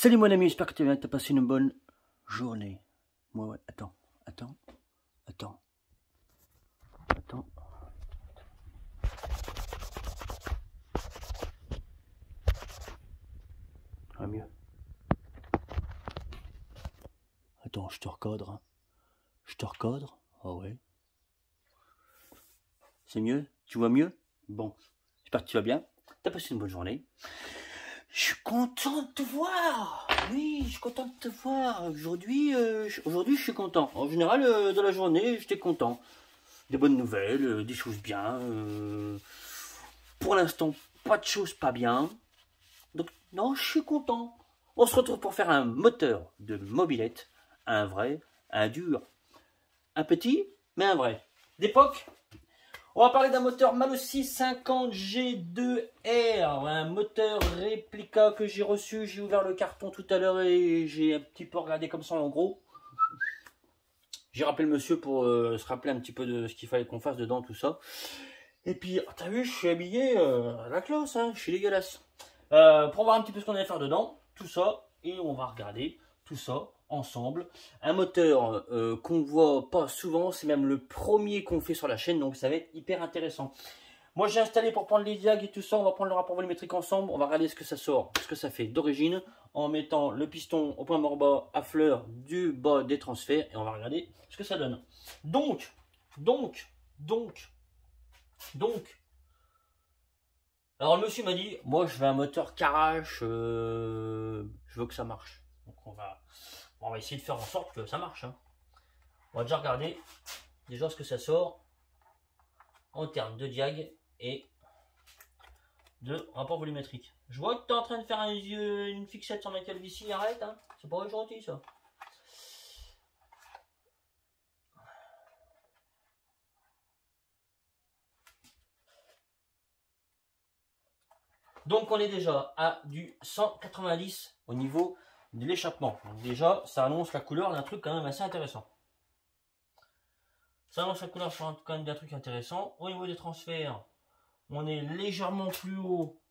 Salut mon ami, j'espère que tu as passé une bonne journée. Moi, ouais, attends. Ah, mieux. Attends, je te recadre. Hein. Je te recadre. Ah ouais. C'est mieux? Tu vois mieux? Bon, j'espère que tu vas bien. T'as passé une bonne journée. Je suis content de te voir. Oui, je suis content de te voir. Aujourd'hui, je suis content. En général, de la journée, j'étais content. Des bonnes nouvelles, des choses bien. Pour l'instant, pas de choses pas bien. Donc, non, je suis content. On se retrouve pour faire un moteur de mobilette. Un vrai, un dur, un petit, mais un vrai. D'époque. On va parler d'un moteur Malossi 50 G2R, un moteur réplica que j'ai reçu. J'ai ouvert le carton tout à l'heure et j'ai un petit peu regardé comme ça en gros. J'ai rappelé le monsieur pour se rappeler un petit peu de ce qu'il fallait qu'on fasse dedans, tout ça. Et puis, t'as vu, je suis habillé à la classe, hein, je suis dégueulasse. Pour voir un petit peu ce qu'on allait faire dedans, tout ça, et on va regarder tout ça ensemble. Un moteur qu'on voit pas souvent, c'est même le premier qu'on fait sur la chaîne, donc ça va être hyper intéressant. Moi j'ai installé pour prendre les diags et tout ça, on va prendre le rapport volumétrique ensemble, on va regarder ce que ça sort, ce que ça fait d'origine, en mettant le piston au point mort bas à fleur du bas des transferts, et on va regarder ce que ça donne. Donc, alors le monsieur m'a dit, moi je veux un moteur Carache, je veux que ça marche. Donc on va essayer de faire en sorte que ça marche. Hein. On va déjà regarder déjà ce que ça sort en termes de diag et de rapport volumétrique. Je vois que tu es en train de faire une fixette sur ma calvitie, arrête, hein. C'est pas gentil ça. Donc on est déjà à du 190 au niveau de l'échappement. Donc déjà, ça annonce la couleur d'un truc quand même assez intéressant. Ça annonce la couleur sur quand même d'un truc intéressant. Au niveau des transferts, on est légèrement plus haut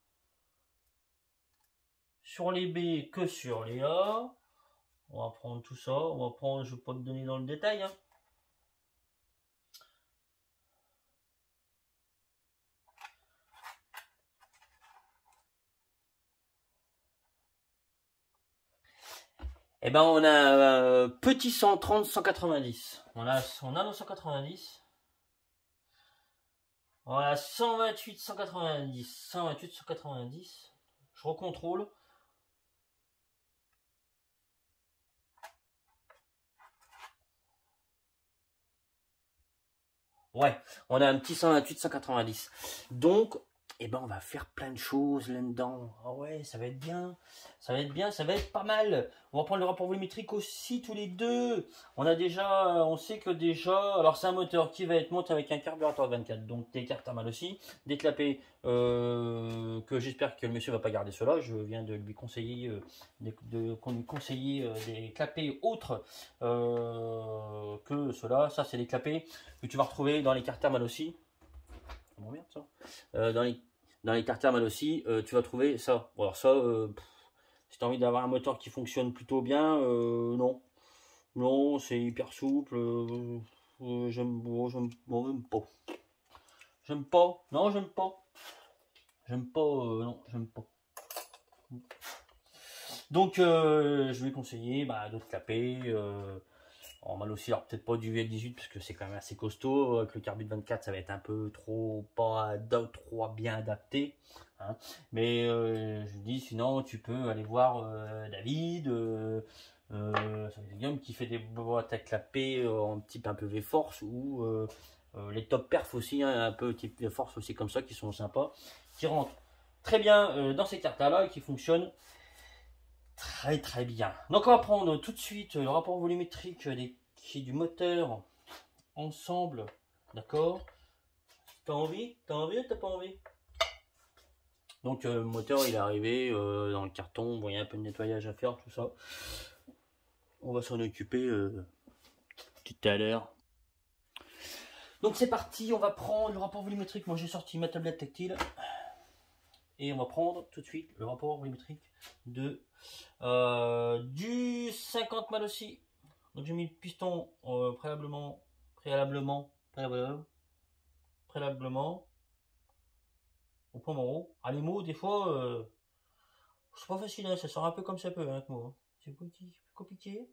sur les B que sur les A. On va prendre tout ça. On va prendre, je ne vais pas te donner dans le détail. Hein. Eh ben on a petit 130, 190. On a nos 190. On a 128, 190. 128, 190. Je recontrôle. Ouais, on a un petit 128, 190. Donc, eh ben, on va faire plein de choses là-dedans. Ah ouais, ça va être bien. Ça va être bien, ça va être pas mal. On va prendre le rapport volumétrique aussi tous les deux. On sait que déjà, alors c'est un moteur qui va être monté avec un carburateur 24. Donc des cartes à mal aussi. Des clapets que j'espère que le monsieur va pas garder cela. Je viens de lui conseiller des clapets autres que cela. Ça, c'est des clapets que tu vas retrouver dans les cartes mal aussi. Comment merde ça dans les cartes mal aussi, tu vas trouver ça. Bon, alors ça, si tu as envie d'avoir un moteur qui fonctionne plutôt bien, non. Non, c'est hyper souple. J'aime pas. J'aime pas. Non, j'aime pas. J'aime pas. Non, j'aime pas. Donc, je vais conseiller d'autres clapets. En mal aussi, alors peut-être pas du VL18 parce que c'est quand même assez costaud. Avec le Carbut 24, ça va être un peu trop bien adapté. Hein. Mais je dis, sinon, tu peux aller voir David. C'est quelqu'un qui fait des boîtes à clapper en type un peu V-Force ou les top perf aussi, hein, un peu type V-Force aussi comme ça, qui sont sympas, qui rentrent très bien dans ces cartes-là et qui fonctionnent très très bien. Donc on va prendre tout de suite le rapport volumétrique du moteur ensemble. D'accord? T'as envie? T'as envie ou t'as pas envie? Donc le moteur il est arrivé dans le carton. Bon, il y a un peu de nettoyage à faire, tout ça. On va s'en occuper tout à l'heure. Donc c'est parti, on va prendre le rapport volumétrique. Moi j'ai sorti ma tablette tactile. et on va prendre tout de suite le rapport volumétrique de du 50 mal aussi. Donc j'ai mis le piston préalablement au point mort. Ah, les mots, des fois, c'est pas facile, hein, ça sort un peu comme ça peut, hein, avec moi. Hein. C'est petit, compliqué.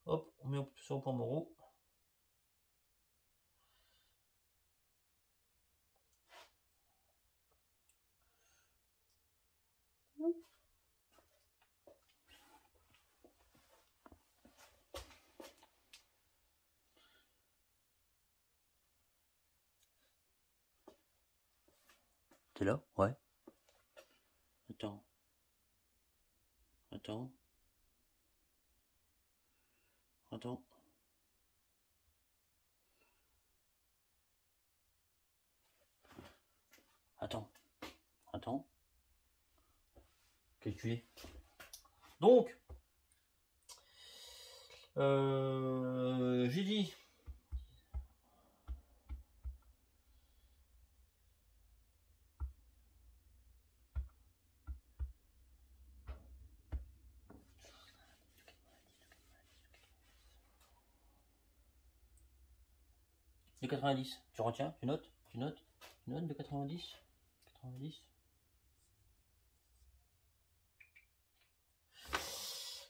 Hop, on met ça au point mort. T'es là? Ouais. Attends. Attends. Attends. Attends. Attends. Calculer. Donc, j'ai dit. De 90. Tu retiens? Tu notes? Tu notes? Tu notes de 90? 90.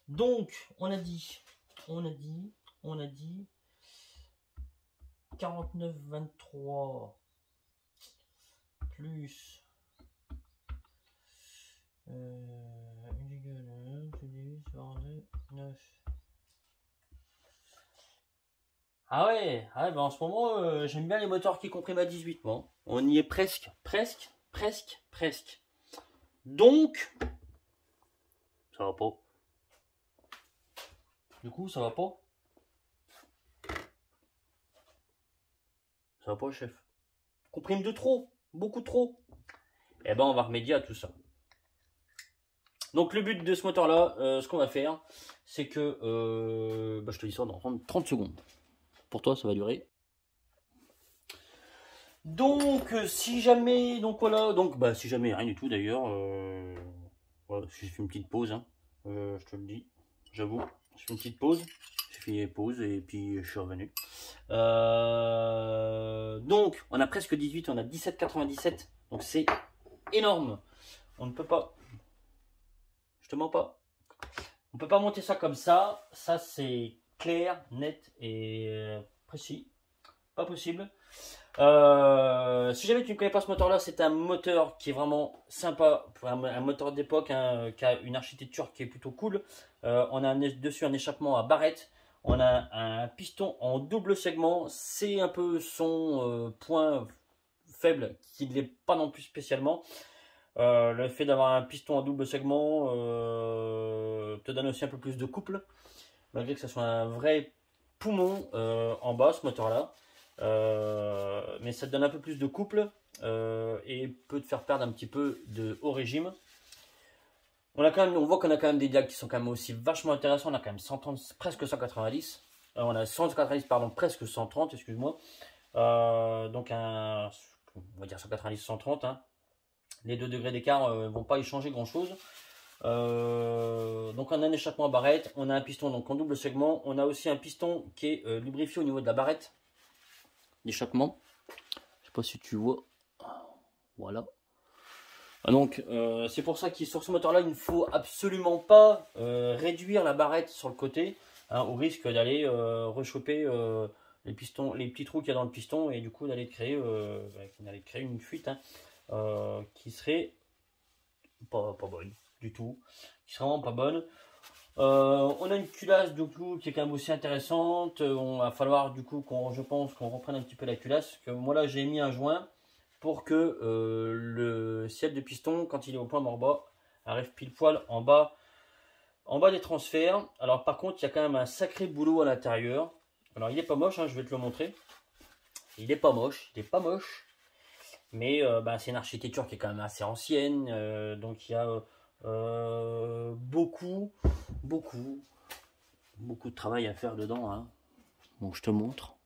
Donc, on a dit 49,23 plus 9. Ah ouais, bah en ce moment, j'aime bien les moteurs qui compriment à 18. Bon, on y est presque. Donc, ça va pas. Du coup, ça va pas. Ça va pas, chef. Comprime de trop, beaucoup trop. Eh ben, on va remédier à tout ça. Donc, le but de ce moteur-là, ce qu'on va faire, c'est que, je te dis ça dans 30 secondes. Pour toi, ça va durer. Donc, si jamais, si jamais, rien du tout d'ailleurs, voilà, j'ai fait une petite pause, hein, je te le dis, j'avoue, j'ai fait une petite pause, j'ai fait pause et puis je suis revenu. Donc, on a presque 18, on a 17,97, donc c'est énorme. On ne peut pas, je te mens pas, on peut pas monter ça comme ça c'est clair, net et précis, pas possible. Si jamais tu ne connais pas ce moteur là, c'est un moteur qui est vraiment sympa, un moteur d'époque, hein, qui a une architecture qui est plutôt cool. On a dessus un échappement à barrette, on a un piston en double segment, c'est un peu son point faible qui ne l'est pas non plus spécialement. Le fait d'avoir un piston en double segment te donne aussi un peu plus de couple, malgré que ce soit un vrai poumon en bas, ce moteur là. Mais ça te donne un peu plus de couple et peut te faire perdre un petit peu de haut régime. On voit qu'on a quand même des diags qui sont quand même aussi vachement intéressants. On a quand même 130, presque 190. On a 190, pardon, presque 130, excuse-moi. Donc on va dire 190, 130. Hein. Les 2 degrés d'écart ne vont pas y changer grand-chose. Donc on a un échappement à barrette, on a un piston donc en double segment. On a aussi un piston qui est lubrifié au niveau de la barrette d'échappement. Je sais pas si tu vois. Voilà. Donc c'est pour ça que sur ce moteur là il ne faut absolument pas réduire la barrette sur le côté, hein, au risque d'aller rechoper les pistons, les petits trous qu'il y a dans le piston et du coup d'aller créer une fuite, hein, qui serait pas bonne du tout, qui serait vraiment pas bonne. On a une culasse du coup qui est quand même aussi intéressante. On va falloir du coup je pense qu'on reprenne un petit peu la culasse. Que moi là j'ai mis un joint pour que le ciel de piston, quand il est au point mort bas, arrive pile poil en bas des transferts. Alors par contre il y a quand même un sacré boulot à l'intérieur. Alors il est pas moche, hein, je vais te le montrer. Il est pas moche, mais c'est une architecture qui est quand même assez ancienne, donc il y a beaucoup de travail à faire dedans, hein. Donc je te montre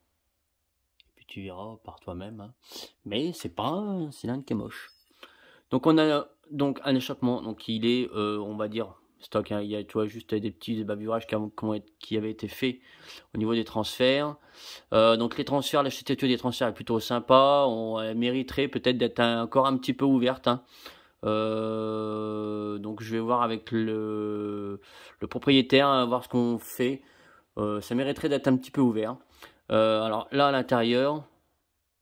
et puis tu verras par toi-même, hein. Mais c'est pas un cylindre qui est moche. Donc on a donc un échappement, donc il est, on va dire, stock, hein. Il y a, tu vois, juste des petits bavurages qui avaient été faits au niveau des transferts. Donc les transferts, l'architecture des transferts est plutôt sympa. Elle mériterait peut-être d'être encore un petit peu ouverte, hein. Donc je vais voir avec le propriétaire, hein, voir ce qu'on fait. Ça mériterait d'être un petit peu ouvert. Alors là à l'intérieur,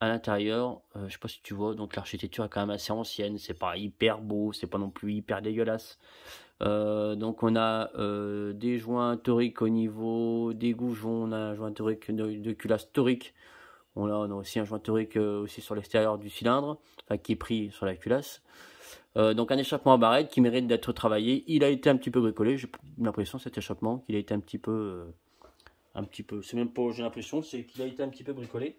je sais pas si tu vois, donc l'architecture est quand même assez ancienne, c'est pas hyper beau, c'est pas non plus hyper dégueulasse. Donc on a des joints toriques au niveau des goujons, on a un joint torique de culasse torique. On a aussi un joint torique aussi sur l'extérieur du cylindre, enfin, qui est pris sur la culasse. Donc un échappement à barrette qui mérite d'être travaillé. Il a été un petit peu bricolé, j'ai l'impression cet échappement qu'il a été un petit peu, c'est même pas j'ai l'impression, c'est qu'il a été un petit peu bricolé.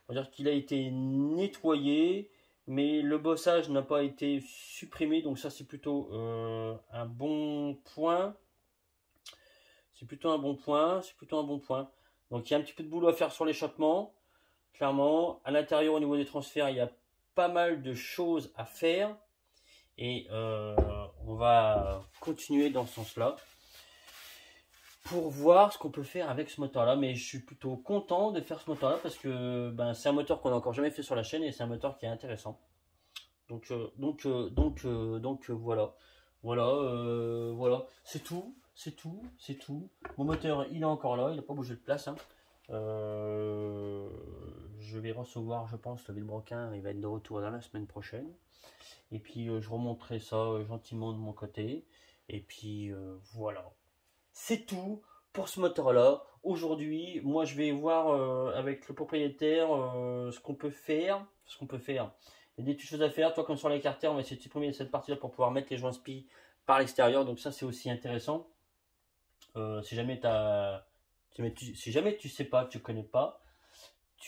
On va dire qu'il a été nettoyé, mais le bossage n'a pas été supprimé, donc ça c'est plutôt un bon point. C'est plutôt un bon point, c'est plutôt un bon point. Donc il y a un petit peu de boulot à faire sur l'échappement, clairement. À l'intérieur, au niveau des transferts, il y a pas mal de choses à faire. Et on va continuer dans ce sens-là pour voir ce qu'on peut faire avec ce moteur-là. Mais je suis plutôt content de faire ce moteur-là parce que ben, c'est un moteur qu'on n'a encore jamais fait sur la chaîne et c'est un moteur qui est intéressant. Donc voilà. Voilà. C'est tout. Mon moteur, il est encore là. Il n'a pas bougé de place, hein. Je vais recevoir, je pense, le Villebroquin. Il va être de retour dans la semaine prochaine. Et puis je remonterai ça gentiment de mon côté. Et puis voilà. C'est tout pour ce moteur-là. Aujourd'hui, moi je vais voir avec le propriétaire ce qu'on peut faire. Il y a des petites choses à faire. Toi, comme sur l'écarter, on va essayer de supprimer cette partie-là pour pouvoir mettre les joints spi par l'extérieur. Donc ça, c'est aussi intéressant. Si jamais si jamais tu sais pas, tu connais pas,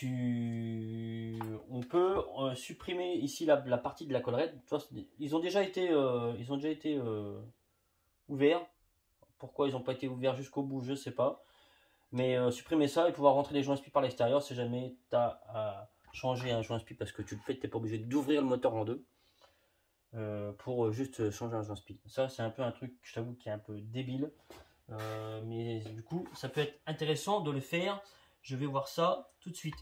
on peut supprimer ici la partie de la collerette. Tu vois, ils ont déjà été ouverts. Pourquoi ils n'ont pas été ouverts jusqu'au bout, je sais pas. Mais supprimer ça et pouvoir rentrer les joints spi par l'extérieur si jamais tu as à changer un joint spi parce que tu le fais, tu n'es pas obligé d'ouvrir le moteur en deux pour juste changer un joint spi. Ça, c'est un peu un truc, je t'avoue, qui est un peu débile. Mais du coup, ça peut être intéressant de le faire. Je vais voir ça tout de suite.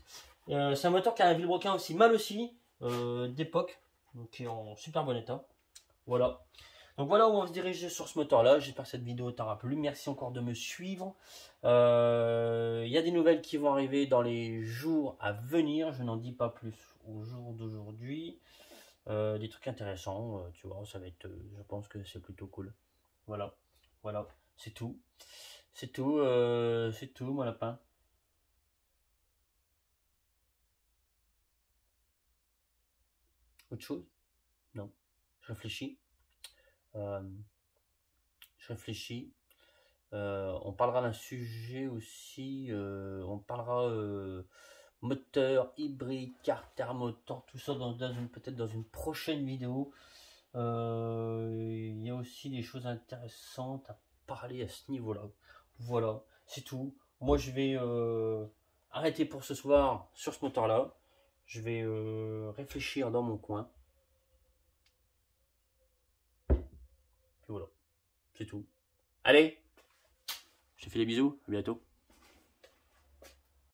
C'est un moteur qui a un Villebroquin aussi mal aussi, d'époque, donc qui est en super bon état. Voilà. Donc voilà où on va se diriger sur ce moteur-là. J'espère que cette vidéo t'aura plu. Merci encore de me suivre. Il y a des nouvelles qui vont arriver dans les jours à venir. Je n'en dis pas plus au jour d'aujourd'hui. Des trucs intéressants, tu vois, ça va être. Je pense que c'est plutôt cool. Voilà. C'est tout. C'est tout, mon lapin. Autre chose? Non. Je réfléchis. Euh, on parlera d'un sujet aussi. On parlera moteur, hybride, carter moteur, tout ça peut-être dans une prochaine vidéo. Il y a aussi des choses intéressantes à parler à ce niveau-là. Voilà, c'est tout. Moi, je vais arrêter pour ce soir sur ce moteur-là. Je vais réfléchir dans mon coin. Puis voilà, c'est tout. Allez, je te fais des bisous, à bientôt.